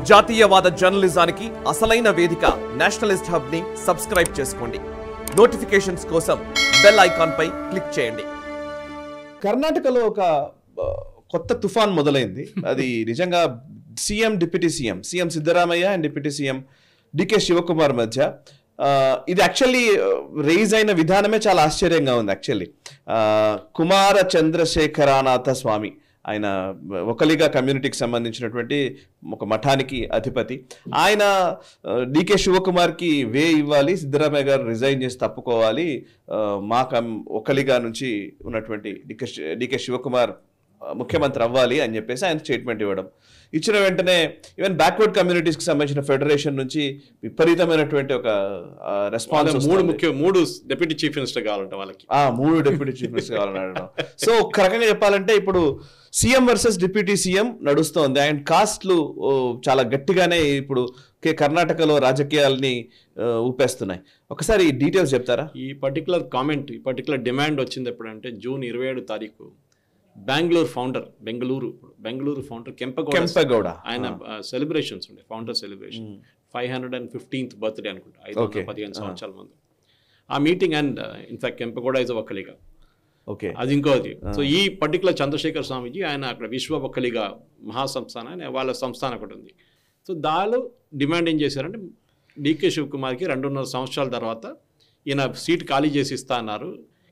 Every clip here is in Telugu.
జాతీయవాద జర్నలిజానికి అసలైన వేదిక నేషనలిస్ట్ హబ్ ని సబ్స్క్రైబ్ చేసుకోండి. నోటిఫికేషన్స్ కోసం బెల్ ఐకాన్ పై క్లిక్ చేయండి. కర్ణాటకలో ఒక కొత్త తుఫాన్ మొదలైంది. అది నిజంగా CM deputy CM Siddaramaiah and deputy CM DK Shivakumar మధ్య ఇది యాక్చువల్లీ రేజ్ అయిన విధానమే చాలా ఆశ్చర్యంగా ఉంది. యాక్చువల్లీ కుమార చంద్రశేఖరానాథ స్వామి, ఆయన ఒకలిగా కమ్యూనిటీకి సంబంధించినటువంటి ఒక మఠానికి అధిపతి. ఆయన డికే శివకుమార్కి వే ఇవ్వాలి, సిద్ధరామయ్య గారు రిజైన్ చేసి తప్పుకోవాలి, మా ఒకలిగా నుంచి ఉన్నటువంటి డికే శివకుమార్ ముఖ్యమంత్రి అవ్వాలి అని చెప్పేసి ఆయన స్టేట్మెంట్ ఇచ్చిన వెంటనే ఈవెన్ బ్యాక్వర్డ్ కమ్యూనిటీస్కి సంబంధించిన ఫెడరేషన్ నుంచి విపరీతమైనటువంటి ఒక రెస్పాన్స్. మూడు డిప్యూటీ చీఫ్ మినిస్టర్ కావాలంట వాళ్ళకి, 3 డిప్యూటీ చీఫ్ మినిస్టర్ కావాలన్నాడు. సో ఒక రకంగా చెప్పాలంటే ఇప్పుడు సీఎం వర్సెస్ డిప్యూటీ సీఎం నడుస్తోంది. అండ్ కాస్ట్లు చాలా గట్టిగానే ఇప్పుడు కర్ణాటకలో రాజకీయాలని ఊపేస్తున్నాయి. ఒకసారి డీటెయిల్స్ చెప్తారా? ఈ పర్టికులర్ కామెంట్, ఈ పర్టికులర్ డిమాండ్ వచ్చింది ఎప్పుడంటే జూన్ 27 తారీఖు బెంగళూరు ఫౌండర్ కెంపగౌడ ఆయన సెలబ్రేషన్స్ ఉండే, ఫౌండర్ సెలబ్రేషన్ 515th బర్త్డే అనుకుంటా, 15 సంవత్సరాల ముందు ఆ meeting. And in fact Kempegowda is Vokkaliga, అది ఇంకోది. సో ఈ పర్టికులర్ చంద్రశేఖర్ స్వామిజీ ఆయన అక్కడ విశ్వ ఒక్కలిగా మహాసంస్థానం అని వాళ్ళ సంస్థానం ఒకటి ఉంది. సో దానిలో డిమాండ్ ఏం చేశారంటే డికే శివకుమార్కి 2.5 సంవత్సరాల తర్వాత ఈయన సీట్ ఖాళీ చేసి ఇస్తా అన్నారు.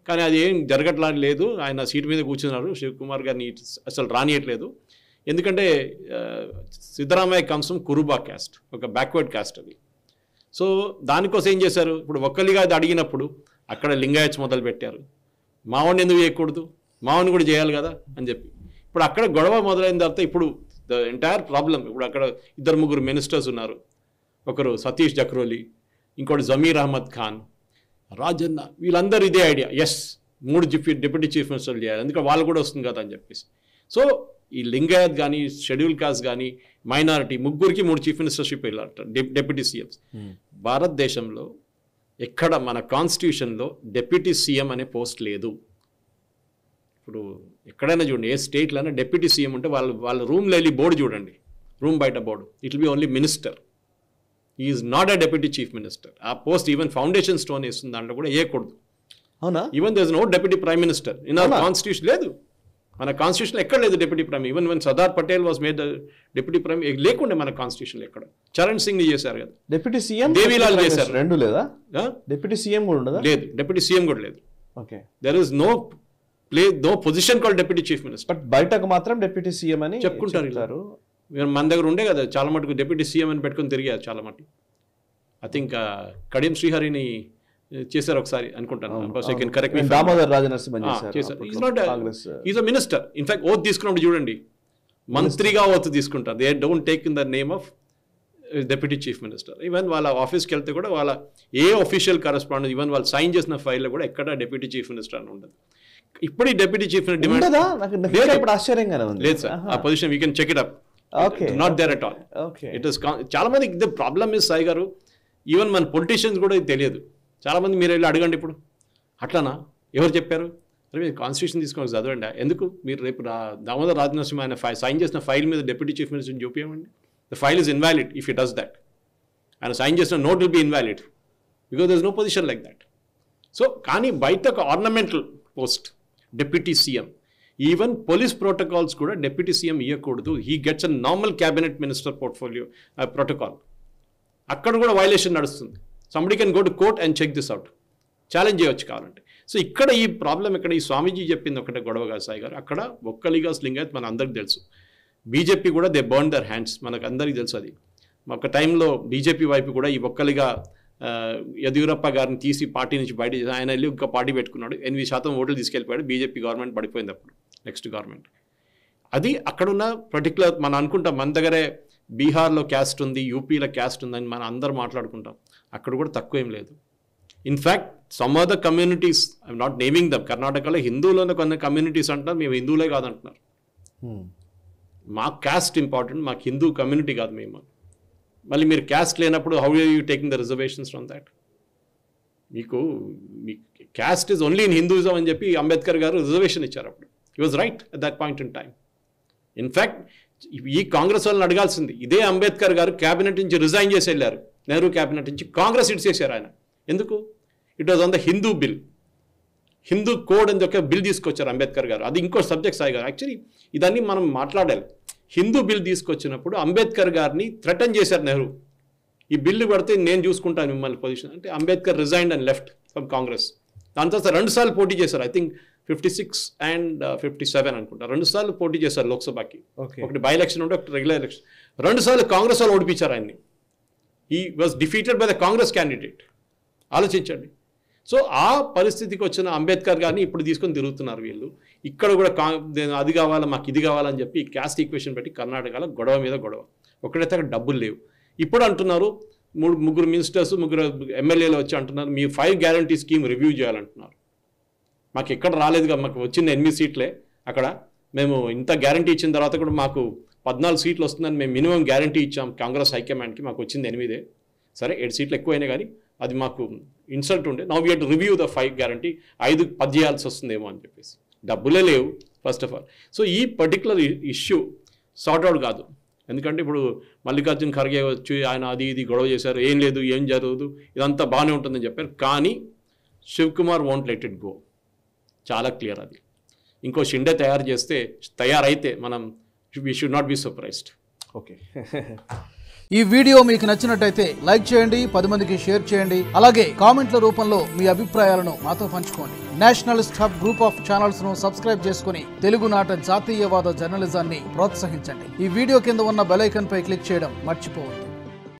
కానీ అది ఏం జరగట్లా లేదు. ఆయన సీట్ మీద కూర్చున్నారు, శివకుమార్ గారిని అసలు రానియట్లేదు. ఎందుకంటే Siddaramaiah comes from Kuruba caste, ఒక బ్యాక్వర్డ్ క్యాస్ట్ అది. సో దానికోసం ఏం చేశారు, ఇప్పుడు ఒక్కలిగా అది అడిగినప్పుడు అక్కడ లింగాయత్స్ మొదలు పెట్టారు. మావాడిని ఎందుకు చేయకూడదు, మావాడిని కూడా చేయాలి కదా అని చెప్పి ఇప్పుడు అక్కడ గొడవ మొదలైన తర్వాత ఇప్పుడు ద ఎంటైర్ ప్రాబ్లం, ఇప్పుడు అక్కడ 2-3 మినిస్టర్స్ ఉన్నారు. ఒకరు సతీష్ జక్రోలి, ఇంకోటి జమీర్ అహ్మద్ ఖాన్, రాజన్న, వీళ్ళందరూ ఇదే ఐడియా, 3 డిప్యూటీ చీఫ్ మినిస్టర్లు చేయాలి, ఎందుకంటే వాళ్ళు కూడా వస్తుంది కదా అని చెప్పేసి. సో ఈ లింగాయత్ కానీ షెడ్యూల్ కాస్ట్ కానీ మైనారిటీ ముగ్గురికి 3 చీఫ్ మినిస్టర్షిప్ వెళ్ళారు, డిప్యూటీ సీఎంస్. భారతదేశంలో ఎక్కడ మన కాన్స్టిట్యూషన్లో డిప్యూటీ సీఎం అనే పోస్ట్ లేదు. ఇప్పుడు ఎక్కడైనా చూడండి, ఏ స్టేట్లోనే డిప్యూటీ సీఎం ఉంటే వాళ్ళ రూమ్లో వెళ్ళి బోర్డు చూడండి, రూమ్ బయట board, it will be only minister. He is not a deputy chief minister. ఆ పోస్ట్ ఈవెన్ ఫౌండేషన్ స్టోన్ వేస్తుంది, దాంట్లో కూడా వేయకూడదు. అవునా? Even there is no deputy prime minister in our constitution. లేదు, మన కాన్స్టిట్యూషన్ ఎక్కడ లేదు deputy prime. Even when Sardar Patel was made deputy prime, లేకుండే మన కాన్స్టిట్యూషన్ ఎక్కడ. చరణ్ సింగ్ ని చేశారు కదా డిప్యూటీ సీఎం, దేవిలాల్ చేశారు. 2 లేదా? డిప్యూటీ సీఎం కూడా ఉండదా? లేదు, డిప్యూటీ సీఎం కూడా లేదు. Okay, there is no position called deputy chief minister. But బయటకు మాత్రం డిప్యూటీ సీఎం అని చెప్పుకుంటారు. మన దగ్గర ఉండే కదా చాలా మటుకు డిప్యూటీ సీఎం అని పెట్టుకుని తిరిగారు చాలా మటుకు. ఐ థింక్ కడియం శ్రీహరిని చేశారు ఒకసారి అనుకుంటాను. దామోదర్ రాజనరసింహ చేశారు. Is a minister. In fact oath తీసుకున్నప్పుడు చూడండి, మంత్రిగా ఓత్ తీసుకుంటారు. They don't take in the name of deputy chief minister. Even వాళ్ళ ఆఫీస్కి వెళ్తే కూడా వాళ్ళ ఏ ఆఫీషియల్ కరెస్పాండెంట్, ఈవెన్ వాళ్ళు సైన్ చేసిన ఫైల్లో కూడా ఎక్కడ డిప్యూటీ చీఫ్ మినిస్టర్ అని ఉండదు. ఇప్పుడు ఈ డిప్యూటీ చీఫ్ డిమాండ్ లేదు సార్. ఆ position we can check it up. Not there at all. It is చాలా మంది ద ప్రాబ్లమ్ ఇస్ సాయి గారు, ఈవెన్ మన పొలిటీషియన్స్ కూడా ఇది తెలియదు. చాలామంది మీరు వెళ్ళి అడగండి, ఇప్పుడు అట్లానా ఎవరు చెప్పారు, అరే మీరు కాన్స్టిట్యూషన్ తీసుకొని చదవండి. ఎందుకు మీరు రేపు దామోదర్ రాజనరసింహ ఆయన సైన్ చేసిన ఫైల్ మీద డిప్యూటీ చీఫ్ మినిస్టర్ చూపించమండి. The file is invalid if it does that. ఆయన సైన్ చేసిన note will be invalid because there is no position like that. So కానీ బయట ఒక ornamental post deputy CM, even police protocols కూడా డిప్యూటీ సీఎం ఇవ్వకూడదు. He gets a normal cabinet minister portfolio protocol. అక్కడ కూడా వైలేషన్ నడుస్తుంది. Somebody can go to court and check this out, challenge చేయవచ్చు కావాలంటే. సో ఇక్కడ ఈ ప్రాబ్లం, ఇక్కడ ఈ స్వామీజీ చెప్పింది ఒకటే గొడవగా సాయి గారు, అక్కడ ఒక్కలిగా లింగాయత్ మన అందరికి తెలుసు. బీజేపీ కూడా దే బర్న్ దర్ హ్యాండ్స్, మనకు అందరికీ తెలుసు. అది ఒక టైంలో బీజేపీ వైపు కూడా ఈ ఒక్కలిగా యదియూరప్ప గారిని తీసి పార్టీ నుంచి బయట, ఆయన వెళ్ళి ఒక పార్టీ పెట్టుకున్నాడు, 8% ఓట్లు తీసుకెళ్ళిపోయాడు. బీజేపీ గవర్నమెంట్ పడిపోయింది అప్పుడు, నెక్స్ట్ గవర్నమెంట్. అది అక్కడున్న పర్టికులర్ మనం అనుకుంటాం మన దగ్గరే బీహార్లో క్యాస్ట్ ఉంది, యూపీలో క్యాస్ట్ ఉందని మనం అందరూ మాట్లాడుకుంటాం. అక్కడ కూడా తక్కువ ఏం లేదు. In fact some of the communities, I'm not naming them, కర్ణాటకలో హిందువులోనే కొన్ని కమ్యూనిటీస్ అంటున్నారు మేము హిందువులే కాదంటున్నారు. మా క్యాస్ట్ ఇంపార్టెంట్, మాకు హిందూ కమ్యూనిటీ కాదు మేము. మళ్ళీ మీరు క్యాస్ట్ లేనప్పుడు how are you taking the reservations from that? మీ caste is only in Hinduism అని చెప్పి అంబేద్కర్ గారు రిజర్వేషన్ ఇచ్చారు అప్పుడు. He was right at that point in time. In fact ఈ కాంగ్రెస్ వాళ్ళని అడగాల్సింది. ఇదే అంబేద్కర్ గారు క్యాబినెట్ నుంచి రిజైన్ చేసి వెళ్ళారు, నెహ్రూ క్యాబినెట్ నుంచి. కాంగ్రెస్ ఇడిచేశారు ఆయన. ఎందుకు? It was on the Hindu bill, Hindu code అని ఒక బిల్ తీసుకొచ్చారు అంబేద్కర్ గారు. అది ఇంకో సబ్జెక్ట్ సాయి గారు. యాక్చువల్లీ ఇదన్నీ మనం మాట్లాడాలి. హిందూ బిల్ తీసుకొచ్చినప్పుడు అంబేద్కర్ గారిని థ్రెటన్ చేశారు నెహ్రూ. ఈ బిల్లు పడితే నేను చూసుకుంటాను మిమ్మల్ని పొజిషన్ అంటే. Ambedkar resigned and left from Congress. దాని తర్వాత 2 సార్లు పోటీ చేశారు. ఐ థింక్ 56 and 57 అనుకుంటా. 2 సార్లు పోటీ చేశారు లోక్సభకి. ఒకటి బై ఎలక్షన్ ఉంటే ఒకటి రెగ్యులర్ ఎలక్షన్. 2 సార్లు కాంగ్రెస్ వాళ్ళు ఓడిపించారు ఆయన్ని. ఈ was defeated by the Congress candidate. ఆలోచించండి. సో ఆ పరిస్థితికి వచ్చిన అంబేద్కర్ గారిని ఇప్పుడు తీసుకొని తిరుగుతున్నారు వీళ్ళు. ఇక్కడ కూడా అది కావాలా మాకు ఇది కావాలని చెప్పి క్యాస్ట్ ఈక్వేషన్ పెట్టి కర్ణాటకలో గొడవ మీద గొడవ. ఒకటైతే అక్కడ డబ్బులు లేవు. ఇప్పుడు అంటున్నారు 3 మినిస్టర్స్ 3 ఎమ్మెల్యేలు వచ్చి అంటున్నారు మీ 5 గ్యారంటీ స్కీమ్ రివ్యూ చేయాలంటున్నారు. మాకు ఎక్కడ రాలేదుగా, మాకు వచ్చింది 8 సీట్లే. అక్కడ మేము ఇంత గ్యారంటీ ఇచ్చిన తర్వాత కూడా మాకు 14 సీట్లు వస్తుందని మేము మినిమం గ్యారంటీ ఇచ్చాం కాంగ్రెస్ హైకమాండ్కి, మాకు వచ్చింది 8. సరే 7 సీట్లు ఎక్కువైనా కానీ అది మాకు ఇన్సల్ట్ ఉండే. Now we had to review the 5 guarantee. 5 చేయాల్సి వస్తుందేమో అని చెప్పేసి. డబ్బులే లేవు ఫస్ట్ ఆఫ్ ఆల్. సో ఈ పర్టికులర్ ఇష్యూ సార్ట్అవుట్ కాదు. ఎందుకంటే ఇప్పుడు మల్లికార్జున్ ఖర్గే వచ్చి ఆయన అది ఇది గొడవ చేశారు, ఏం లేదు ఏం జరగదు ఇదంతా బాగానే ఉంటుందని చెప్పారు. కానీ Shivakumar won't let it go. చాలా క్లియర్ అది. ఇంకో షిండే తయారైతే మనం we should not be surprised. Okay. ఈ వీడియో మీకు నచ్చినట్టయితే లైక్ చేయండి, 10 మందికి షేర్ చేయండి. అలాగే కామెంట్ల రూపంలో మీ అభిప్రాయాలను మాతో పంచుకోండి. Nationalist hub group of channels ను సబ్స్క్రైబ్ చేసుకుని తెలుగునాట జాతీయవాద జర్నలిజాన్ని ప్రోత్సహించండి. ఈ వీడియో కింద ఉన్న బెల్ ఐకాన్ పై క్లిక్ చేయడం మర్చిపోవద్దు.